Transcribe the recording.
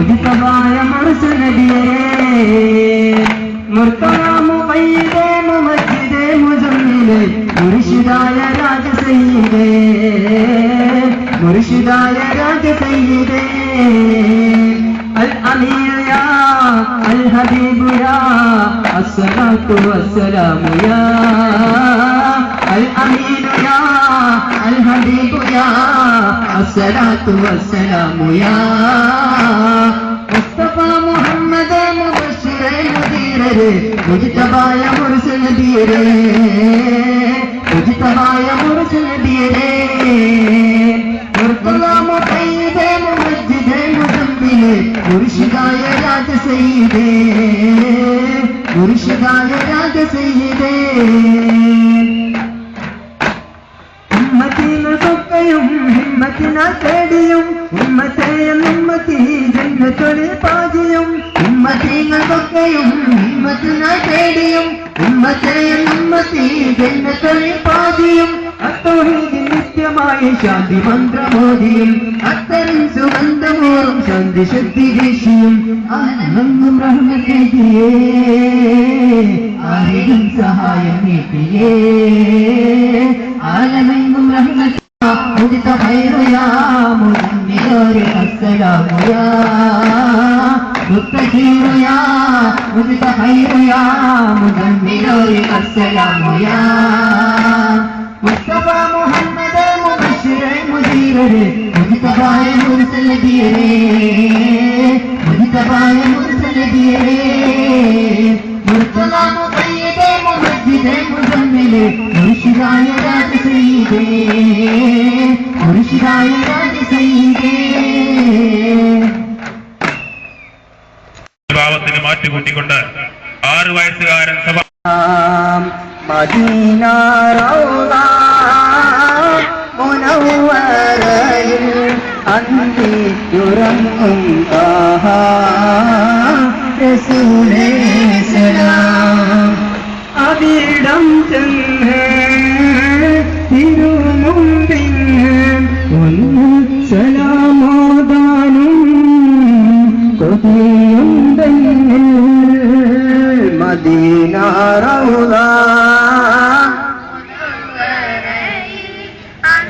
മുജ്തബായ മുർസൽ നബിയേ മുർത്തദാ മുഖയ്യിദേ മുമജ്ജിദേ മുസമ്മിലേ മുർശിദായ രാജ സയ്യിദേ മുർശിദായ രാജ സയ്യിദേ അൽ അമീൻ യാ അൽ ഹബീബ് യാ അസ്സലാത്തു വസ്സലാമു യാ അൽ അമീൻ യാ അൽ ഹബീബ് യാ അസ്സലാത്തു വസ്സലാമു യാ മുസ്തഫ മുഹമ്മദ് മുബശ്ശിറേ മുദീറേ മുജ്തബായ മുർസൽ നബിയേ മുജ്തബായ മുർസൽ നബിയേ മുർത്തദാ മുഖയ്യിദേ മുമജ്ജിദേ മുസമ്മിലേ മുർശിദായ രാജ സയ്യിദേ മുർശിദായ രാജ സയ്യിദേ ഉമ്മത്തിനൊക്കെയും ഹിമ്മത്തിനാൽ തേടിയും ഉമ്മത്തെയും ഉമ്മത്തി ജന്നത്തുൽ പാജിയും ഉമ്മത്തിനൊക്കെയും ഹിമ്മത്തിനാൽ തേടിയും ഉമ്മത്തെയും ഉമ്മത്തി ജന്നത്തുൽ പാജിയും അത്തൗഹീദിൽ നിത്യമായി ശാന്തി മന്ത്രമോദിയും അത്തരം സുഗന്ധമോറും ശാന്തി ശക്തി വീശിയും ആനന്ദം റഹ്മത്തേകിയേ ആരെയും സഹായം നീട്ടിയേ ആലമെങ്കും റഹ്മത്ത് മുദിത ഖൈറുയാ മുദമ്മിറേ അസ്സലാമുയാ മുത്തഖീറുയാ മുദിത ഖൈറുയാ മുദമ്മിറേ അസ്സലാമുയാ മുസ്തഫ മുഹമ്മദ് മുബശ്ശിറേ മുദീറേ മുജ്തബായ മുർസൽ നബിയേ മുജ്തബായ മുർസൽ നബിയേ മുർത്തദാ മുഖയ്യിദേ മുമജ്ജിദേ മുസമ്മിലേ മുർശിദായ രാജ സയ്യിദേ മുർശിദായ രാജ സയ്യിദേ ഭാവത്തിന് മാറ്റുകൂട്ടിക്കൊണ്ട് 6 വയസ്സുകാരൻ സഭ മദീന റൗള മുനവ്വറയിൽ അന്തിയുറങ്ങും താഹാ റസൂലേ സലാം അവിടം ചെന്ന്